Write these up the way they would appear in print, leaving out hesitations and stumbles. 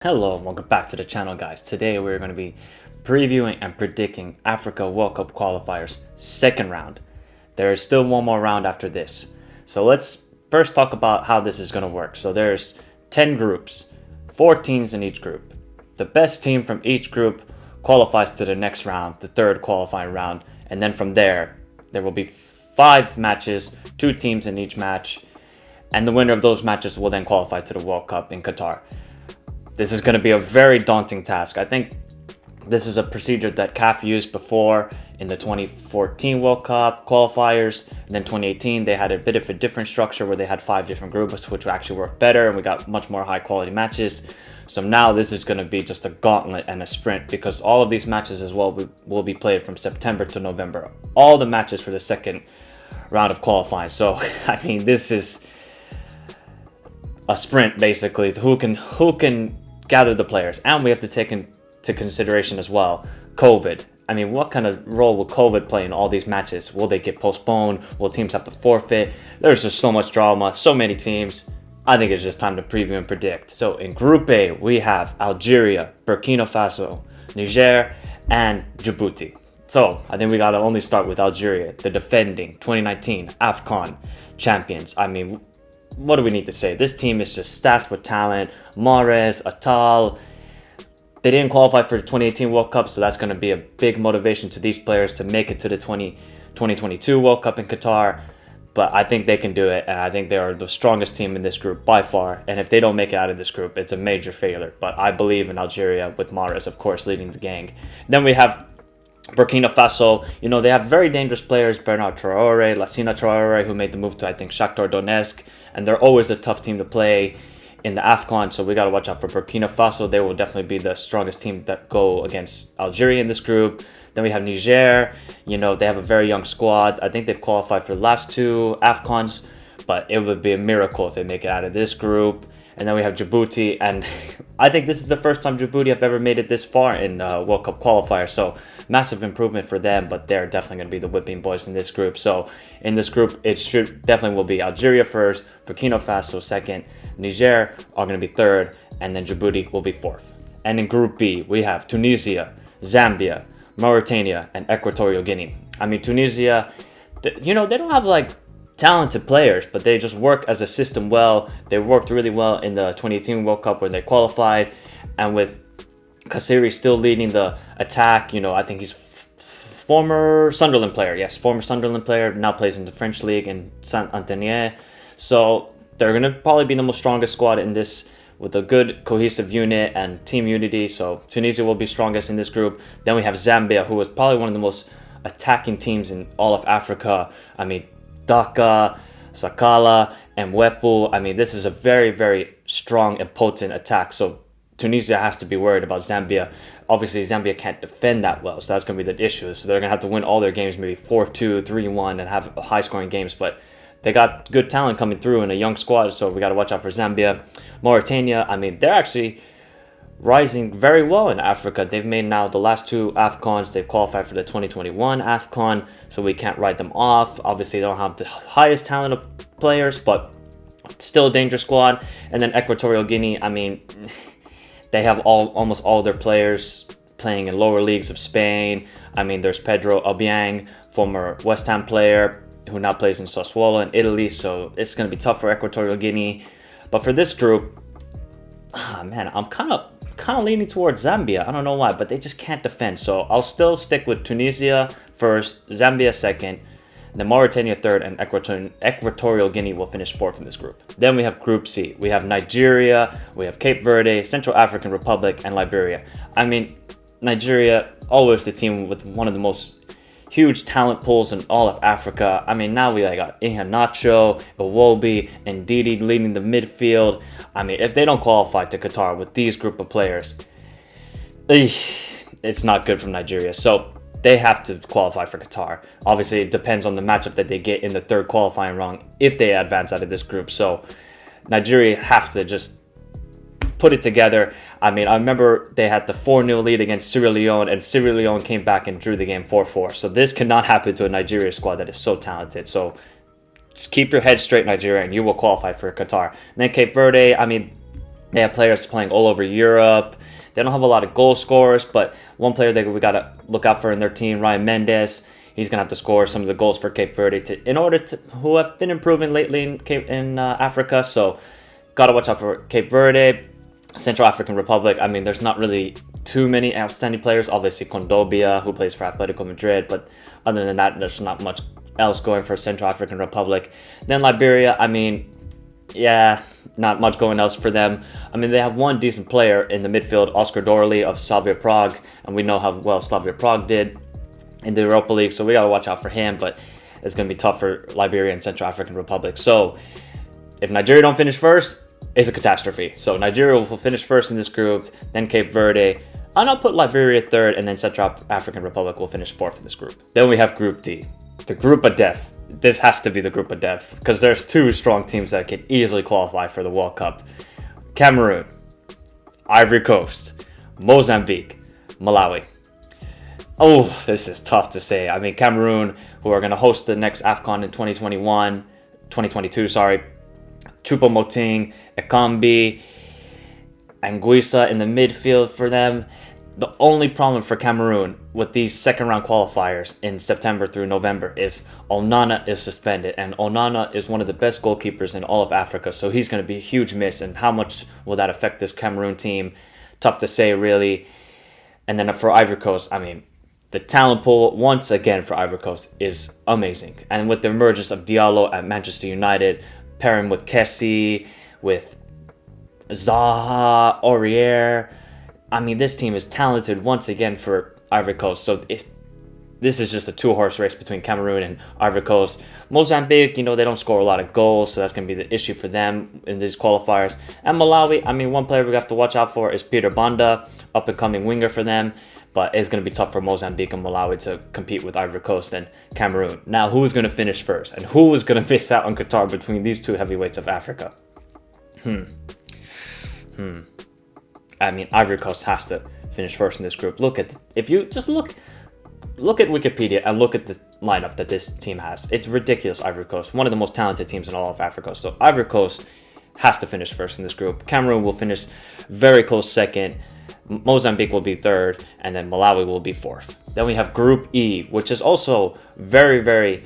Hello and welcome back to the channel, guys. Today we're going to be previewing and predicting Africa World Cup qualifiers second round. There is still one more round after this. So let's first talk about how this is going to work. So there's 10 groups, 4 teams in each group. The best team from each group qualifies to the next round, the third qualifying round, and then from there will be 5 matches, 2 teams in each match, and the winner of those matches will then qualify to the World Cup in Qatar. This is going to be a very daunting task. I think this is a procedure that CAF used before in the 2014 World Cup qualifiers. And then 2018, they had a bit of a different structure where they had 5 different groups, which actually worked better, and we got much more high quality matches. So now this is going to be just a gauntlet and a sprint, because all of these matches as well will be played from September to November. All the matches for the second round of qualifying. So, I mean, this is a sprint basically. Who can gather the players, and we have to take into consideration as well COVID. I mean, what kind of role will COVID play in all these matches? Will they get postponed? Will teams have to forfeit? There's just so much drama, so many teams. I think it's just time to preview and predict. So in Group A, we have Algeria, Burkina Faso, Niger, and Djibouti. So I think we gotta only start with Algeria, the defending 2019 AFCON champions. I mean, what do we need to say? This team is just stacked with talent. Mahrez, Atal. They didn't qualify for the 2018 World Cup, so that's going to be a big motivation to these players to make it to the 2022 World Cup in Qatar. But I think they can do it, and I think they are the strongest team in this group by far. And if they don't make it out of this group, it's a major failure. But I believe in Algeria, with Mahrez, of course, leading the gang. Then we have Burkina Faso. You know, they have very dangerous players. Bernard Traore, Lassina Traore, who made the move to, I think, Shakhtar Donetsk. And they're always a tough team to play in the AFCON, so we got to watch out for Burkina Faso. They will definitely be the strongest team that go against Algeria in this group. Then we have Niger. You know, they have a very young squad. I think they've qualified for the last 2 AFCONs, but it would be a miracle if they make it out of this group. And then we have Djibouti, and I think this is the first time Djibouti have ever made it this far in World Cup qualifier, so massive improvement for them, but they're definitely going to be the whipping boys in this group. So in this group, it should definitely will be Algeria first, Burkina Faso second, Niger are going to be third, and then Djibouti will be fourth. And in Group B, we have Tunisia, Zambia, Mauritania, and Equatorial Guinea. I mean, Tunisia, you know, they don't have like talented players, but they just work as a system well. They worked really well in the 2018 World Cup where they qualified, and with Kassiri still leading the attack, you know, I think he's former Sunderland player. Yes, former Sunderland player, now plays in the French league in Saint-Etienne. So they're going to probably be the most strongest squad in this, with a good cohesive unit and team unity. So Tunisia will be strongest in this group. Then we have Zambia, who is probably one of the most attacking teams in all of Africa. I mean, Daka, Sakala, and Wepu. I mean, this is a very, very strong and potent attack. So Tunisia has to be worried about Zambia. Obviously, Zambia can't defend that well, so that's going to be the issue. So they're going to have to win all their games, maybe 4-2, 3-1, and have high-scoring games. But they got good talent coming through in a young squad, so we got to watch out for Zambia. Mauritania, I mean, they're actually rising very well in Africa. They've made now the last 2 AFCONs. They've qualified for the 2021 AFCON, so we can't write them off. Obviously, they don't have the highest talent of players, but still a dangerous squad. And then Equatorial Guinea, I mean, they have almost all their players playing in lower leagues of Spain. I mean, there's Pedro Obiang, former West Ham player, who now plays in Sassuolo in Italy. So it's going to be tough for Equatorial Guinea. But for this group, man, I'm kind of leaning towards Zambia. I don't know why, but they just can't defend. So I'll still stick with Tunisia first, Zambia second, then Mauritania third, and Equatorial Guinea will finish fourth in this group. Then we have Group C. We have Nigeria, we have Cape Verde, Central African Republic, and Liberia. I mean, Nigeria, always the team with one of the most huge talent pools in all of Africa. I mean, now we got Iheanacho, Iwobi, and Didi leading the midfield. I mean, if they don't qualify to Qatar with these group of players, it's not good from Nigeria. So they have to qualify for Qatar. Obviously, it depends on the matchup that they get in the third qualifying round if they advance out of this group. So Nigeria have to just put it together. I mean, I remember they had the 4-0 lead against Sierra Leone, and Sierra Leone came back and drew the game 4-4. So this cannot happen to a Nigeria squad that is so talented. So just keep your head straight, Nigeria, and you will qualify for Qatar. And then Cape Verde, I mean, They have players playing all over Europe. They don't have a lot of goal scorers, but one player that we got to look out for in their team, Ryan Mendes, he's going to have to score some of the goals for Cape Verde who have been improving lately in Africa. So got to watch out for Cape Verde, Central African Republic. I mean, there's not really too many outstanding players. Obviously, Kondobia, who plays for Atletico Madrid, but other than that, there's not much else going for Central African Republic. Then Liberia, I mean, yeah, not much going else for them. I mean, they have one decent player in the midfield, Oscar Dorley of Slavia Prague, and we know how well Slavia Prague did in the Europa League, so we got to watch out for him, but it's going to be tough for Liberia and Central African Republic. So if Nigeria don't finish first, it's a catastrophe. So Nigeria will finish first in this group, then Cape Verde, and I'll put Liberia third, and then Central African Republic will finish fourth in this group. Then we have Group D, the group of death. This has to be the group of death because there's two strong teams that can easily qualify for the World Cup. Cameroon, Ivory Coast, Mozambique, Malawi. Oh, this is tough to say. I mean, Cameroon, who are going to host the next AFCON in 2022, Choupo-Moting, Ekambi, Anguissa in the midfield for them. The only problem for Cameroon with these second round qualifiers in September through November is Onana is suspended, and Onana is one of the best goalkeepers in all of Africa, so he's going to be a huge miss. And how much will that affect this Cameroon team? Tough to say, really. And then for Ivory Coast, I mean, the talent pool once again for Ivory Coast is amazing, and with the emergence of Diallo at Manchester United, pairing with Kessie, with Zaha, Aurier. I mean, this team is talented once again for Ivory Coast. So this is just a two-horse race between Cameroon and Ivory Coast. Mozambique, they don't score a lot of goals, so that's going to be the issue for them in these qualifiers. And Malawi, I mean, one player we have to watch out for is Peter Banda, up-and-coming winger for them. But it's going to be tough for Mozambique and Malawi to compete with Ivory Coast and Cameroon. Now, who's going to finish first? And who is going to miss out on Qatar between these two heavyweights of Africa? I mean, Ivory Coast has to finish first in this group. If you just look at Wikipedia and look at the lineup that this team has. It's ridiculous, Ivory Coast. One of the most talented teams in all of Africa. So Ivory Coast has to finish first in this group. Cameroon will finish very close second. Mozambique will be third, and then Malawi will be fourth. Then we have Group E, which is also very, very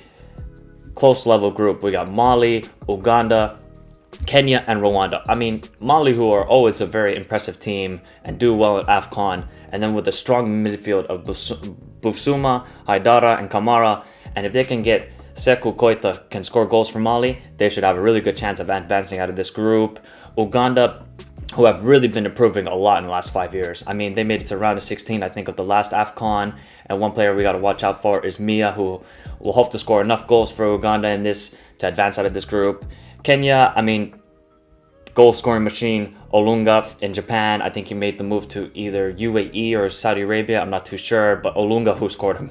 close level group. We got Mali, Uganda, Kenya, and Rwanda. I mean, Mali, who are always a very impressive team and do well at AFCON, and then with the strong midfield of Busuma, Haidara, and Kamara, and if they can get Sekou Koita can score goals for Mali, they should have a really good chance of advancing out of this group. Uganda, who have really been improving a lot in the last 5 years. I mean, they made it to round of 16, I think, of the last AFCON. And one player we got to watch out for is Mia, who will hope to score enough goals for Uganda in this to advance out of this group. Kenya, I mean, goal-scoring machine, Olunga in Japan. I think he made the move to either UAE or Saudi Arabia. I'm not too sure. But Olunga, who scored a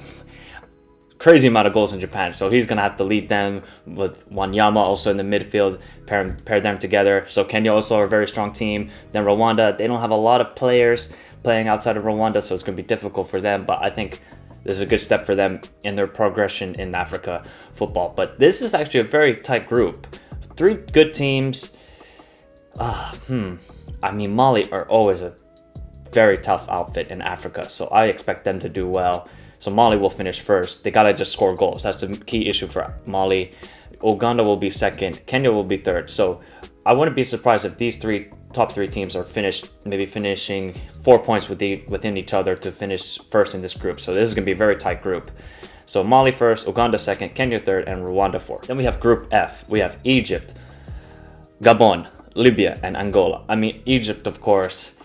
crazy amount of goals in Japan. So he's going to have to lead them with Wanyama also in the midfield, pair them together. So Kenya also are a very strong team. Then Rwanda, they don't have a lot of players playing outside of Rwanda, so it's going to be difficult for them. But I think this is a good step for them in their progression in Africa football. But this is actually a very tight group. 3 good teams. I mean, Mali are always a very tough outfit in Africa, so I expect them to do well. So Mali will finish first. They gotta just score goals. That's the key issue for Mali. Uganda will be second. Kenya will be third. So I wouldn't be surprised if these top three teams are finishing 4 points within each other to finish first in this group. So this is gonna be a very tight group. So Mali first, Uganda second, Kenya third, and Rwanda fourth. Then we have Group F. We have Egypt, Gabon, Libya, and Angola. I mean, Egypt, of course,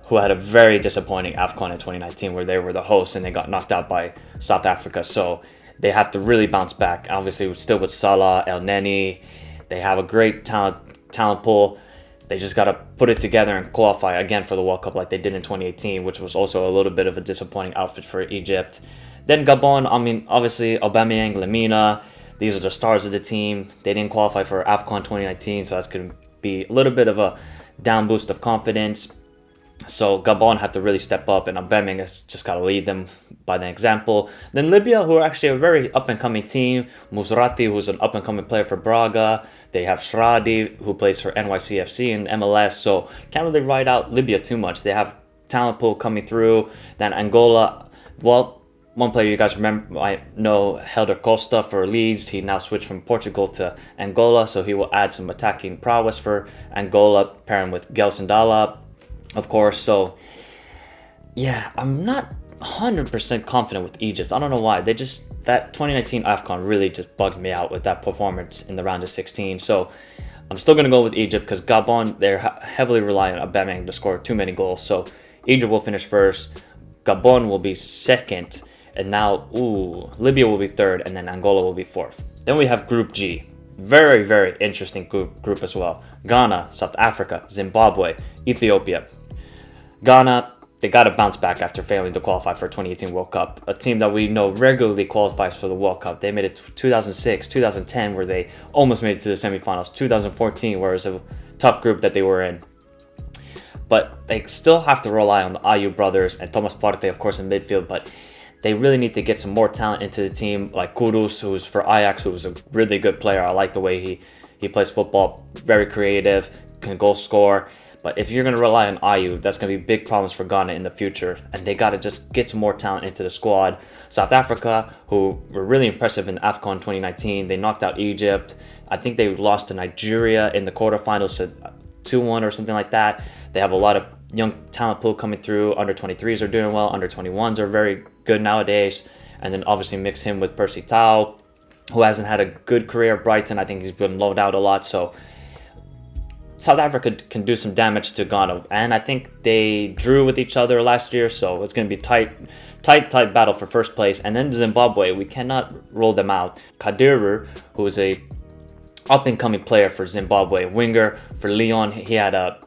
who had a very disappointing AFCON in 2019 where they were the hosts and they got knocked out by South Africa. So they have to really bounce back. Obviously, still with Salah, El Neni. They have a great talent pool. They just got to put it together and qualify again for the World Cup like they did in 2018, which was also a little bit of a disappointing outfit for Egypt. Then Gabon, I mean, obviously, Aubameyang, Lamina. These are the stars of the team. They didn't qualify for AFCON 2019, so that's going to be a little bit of a down boost of confidence. So Gabon have to really step up, and Aubameyang has just got to lead them by the example. Then Libya, who are actually a very up-and-coming team. Musrati, who's an up-and-coming player for Braga. They have Shradi, who plays for NYCFC and MLS. So can't really ride out Libya too much. They have talent pool coming through. Then Angola, well, one player you guys remember, I know, Helder Costa for Leeds. He now switched from Portugal to Angola, so he will add some attacking prowess for Angola, pairing with Gelson Dala, of course. So yeah, I'm not 100% confident with Egypt. I don't know why. That 2019 AFCON really just bugged me out with that performance in the round of 16. So I'm still going to go with Egypt because Gabon, they're heavily reliant on Aubameyang to score too many goals. So Egypt will finish first, Gabon will be second, and now, Libya will be third, and then Angola will be fourth. Then we have Group G. Very, very interesting group as well. Ghana, South Africa, Zimbabwe, Ethiopia. Ghana, they got to bounce back after failing to qualify for 2018 World Cup. A team that we know regularly qualifies for the World Cup. They made it 2006, 2010, where they almost made it to the semifinals. 2014, where it was a tough group that they were in. But they still have to rely on the Ayew brothers and Thomas Partey, of course, in midfield. But they really need to get some more talent into the team, like Kudus, who's for Ajax, who's a really good player. I like the way he plays football, very creative, can goal score. But if you're going to rely on Ayew, that's going to be big problems for Ghana in the future. And they got to just get some more talent into the squad. South Africa, who were really impressive in AFCON 2019, they knocked out Egypt. I think they lost to Nigeria in the quarterfinals to 2-1 or something like that. They have a lot of young talent pool coming through. Under 23s are doing well. Under 21s are very good nowadays. And then obviously mix him with Percy Tau, who hasn't had a good career at Brighton. I think he's been loaned out a lot. So South Africa can do some damage to Ghana. And I think they drew with each other last year. So it's going to be tight battle for first place. And then Zimbabwe, we cannot roll them out. Kadiru, who is a up-and-coming player for Zimbabwe, winger for Lyon. He had a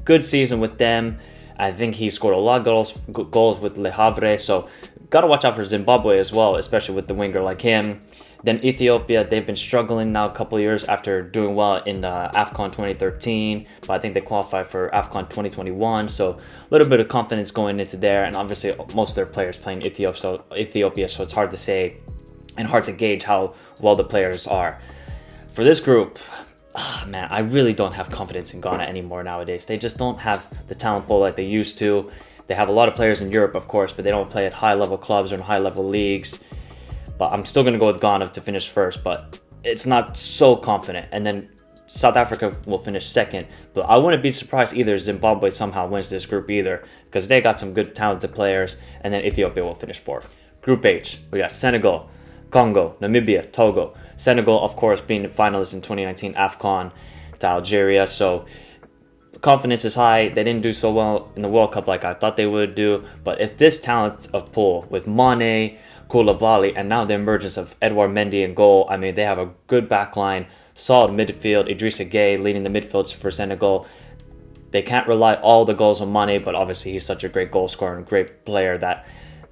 good season with them. I think he scored a lot of goals with Le Havre. So got to watch out for Zimbabwe as well, especially with the winger like him. Then Ethiopia, they've been struggling now a couple of years after doing well in AFCON 2013. But I think they qualified for AFCON 2021. So a little bit of confidence going into there. And obviously most of their players playing Ethiopia, so it's hard to say and hard to gauge how well the players are. For this group, man, I really don't have confidence in Ghana anymore nowadays. They just don't have the talent pool like they used to. They have a lot of players in Europe, of course, but they don't play at high-level clubs or in high-level leagues. But I'm still going to go with Ghana to finish first, but it's not so confident. And then South Africa will finish second. But I wouldn't be surprised either Zimbabwe somehow wins this group either, because they got some good talented players. And then Ethiopia will finish fourth. Group H, we got Senegal, Congo, Namibia, Togo. Senegal, of course, being the finalists in 2019 AFCON to Algeria. So confidence is high. They didn't do so well in the World Cup like I thought they would do. But if this talent of pool with Mane, Koulibaly, and now the emergence of Edouard Mendy in goal, I mean, they have a good backline, solid midfield. Idrissa Gueye leading the midfields for Senegal. They can't rely all the goals on Mane, but obviously he's such a great goal scorer and great player that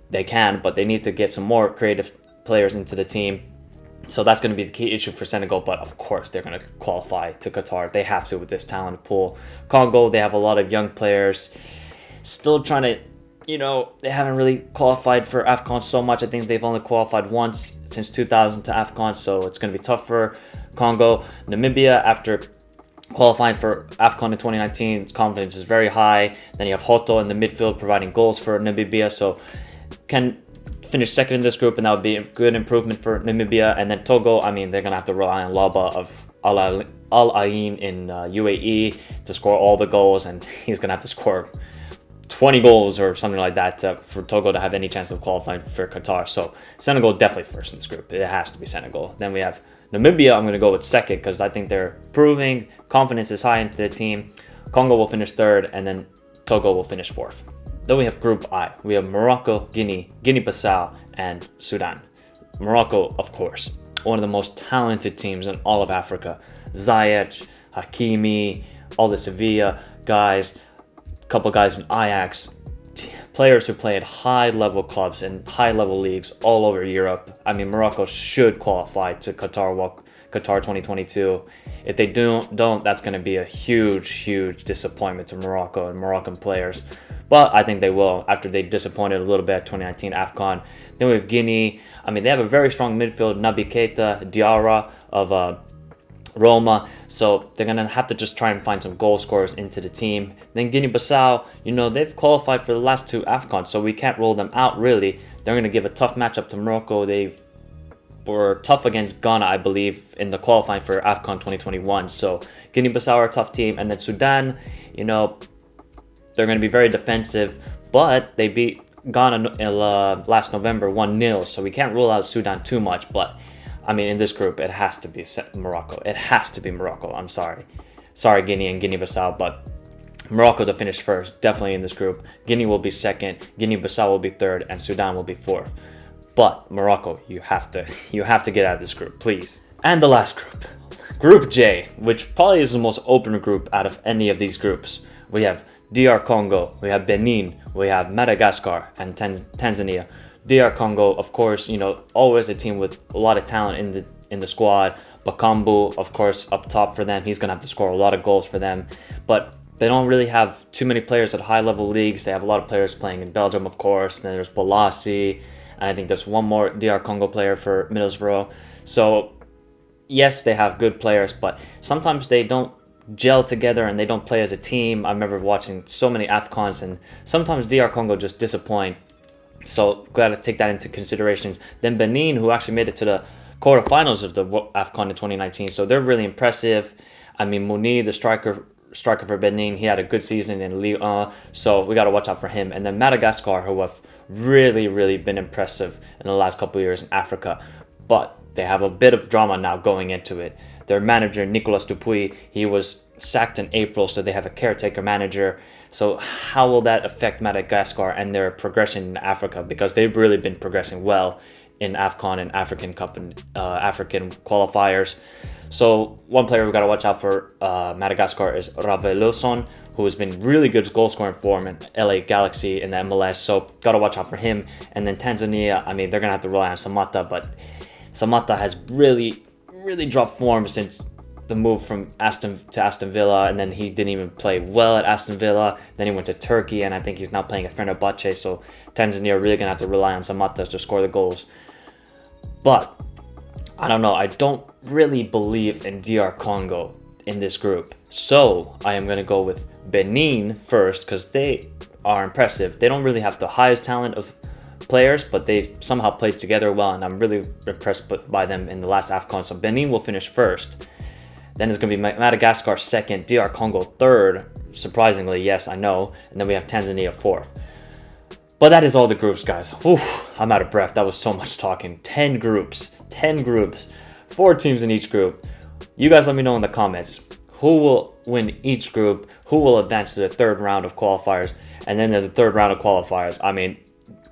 they can. But they need to get some more creative players into the team. So that's going to be the key issue for Senegal, but of course they're going to qualify to Qatar. They have to with this talent pool. Congo, they have a lot of young players. Still trying to, they haven't really qualified for AFCON so much. I think they've only qualified once since 2000 to AFCON, so it's going to be tough for Congo. Namibia, after qualifying for AFCON in 2019, confidence is very high. Then you have Hoto in the midfield providing goals for Namibia, so can finish second in this group, and that would be a good improvement for Namibia. And then Togo, I mean, they're going to have to rely on Laba of Al Ain in UAE to score all the goals, and he's going to have to score 20 goals or something like that for Togo to have any chance of qualifying for Qatar. So Senegal definitely first in this group. It has to be Senegal. Then we have Namibia. I'm going to go with second because I think they're proving confidence is high into the team. Congo will finish third, and then Togo will finish fourth. Then we have Group I. We have Morocco, Guinea-Bissau, and Sudan. Morocco, of course, one of the most talented teams in all of Africa. Ziyech, Hakimi, all the Sevilla guys, a couple guys in Ajax, players who play at high-level clubs and high-level leagues all over Europe. I mean, Morocco should qualify to Qatar 2022. If they don't, that's going to be a huge disappointment to Morocco and Moroccan players. But I think they will after they disappointed a little bit at 2019 AFCON. Then we have Guinea. I mean, they have a very strong midfield. Naby Keita, Diarra of Roma. So they're going to have to just try and find some goal scorers into the team. Then Guinea-Bissau, they've qualified for the last 2 AFCONs, so we can't rule them out really. They're going to give a tough matchup to Morocco. They were tough against Ghana, I believe, in the qualifying for AFCON 2021. So Guinea-Bissau are a tough team. And then Sudan, they're going to be very defensive, but they beat Ghana last November 1-0, so we can't rule out Sudan too much. But I mean, in this group, it has to be Morocco. It has to be Morocco. I'm sorry, Guinea and Guinea-Bissau, but Morocco to finish first, definitely in this group. Guinea will be second, Guinea-Bissau will be third, and Sudan will be fourth. But Morocco, you have to get out of this group, please. And the last group, Group J, which probably is the most open group out of any of these groups. We have DR Congo, we have Benin, we have Madagascar, and Tanzania. DR Congo, of course, always a team with a lot of talent in the squad. Bakambu, of course, up top for them. He's going to have to score a lot of goals for them. But they don't really have too many players at high-level leagues. They have a lot of players playing in Belgium, of course. And then there's Bolasi, and I think there's one more DR Congo player for Middlesbrough. So, yes, they have good players, but sometimes they don't gel together and they don't play as a team. I remember watching so many AFCONs, and sometimes DR Congo just disappoint. So got to take that into considerations. Then Benin, who actually made it to the quarterfinals of the AFCON in 2019, so they're really impressive. I mean, Mouni, the striker for Benin, he had a good season in Ligue 1, so we got to watch out for him. And then Madagascar, who have really been impressive in the last couple of years in Africa, but they have a bit of drama now going into it. Their manager, Nicolas Dupuy, he was sacked in April, so they have a caretaker manager. So how will that affect Madagascar and their progression in Africa? Because they've really been progressing well in AFCON and African Cup and African qualifiers. So one player we've got to watch out for Madagascar is Raveloson, who has been really good goal scoring form in LA Galaxy in the MLS. So got to watch out for him. And then Tanzania, I mean, they're going to have to rely on Samata, but Samata has really dropped form since the move from Aston Villa, and then he didn't even play well at Aston Villa. Then he went to Turkey, and I think he's now playing at Fenerbahce. So Tanzania are really going to have to rely on Samata to score the goals. But I don't know. I don't really believe in DR Congo in this group. So I am going to go with Benin first because they are impressive. They don't really have the highest talent of players, but they somehow played together well, and I'm really impressed by them in the last AFCON. So Benin will finish first. Then it's going to be Madagascar second, DR Congo third, surprisingly, yes, I know. And then we have Tanzania fourth. But that is all the groups, guys. Whew, I'm out of breath. That was so much talking. 10 groups, 4 teams in each group. You guys let me know in the comments who will win each group, who will advance to the third round of qualifiers, and then the third round of qualifiers. I mean,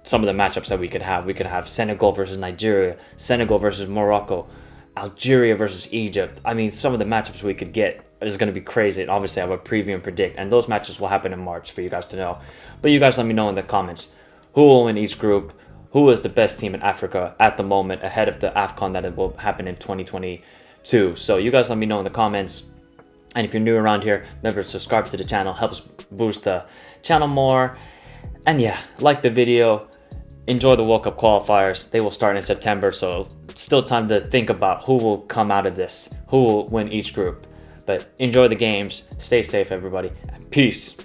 some of the matchups that we could have Senegal versus Nigeria, Senegal versus Morocco, Algeria versus Egypt. I mean, some of the matchups we could get is going to be crazy. And obviously, I have a preview and predict. And those matches will happen in March for you guys to know. But you guys let me know in the comments who will win each group, who is the best team in Africa at the moment ahead of the AFCON that it will happen in 2022. So you guys let me know in the comments. And if you're new around here, remember to subscribe to the channel. Helps boost the channel more. And yeah, like the video. Enjoy the World Cup qualifiers. They will start in September, so still time to think about who will come out of this, who will win each group. But enjoy the games. Stay safe, everybody. And peace.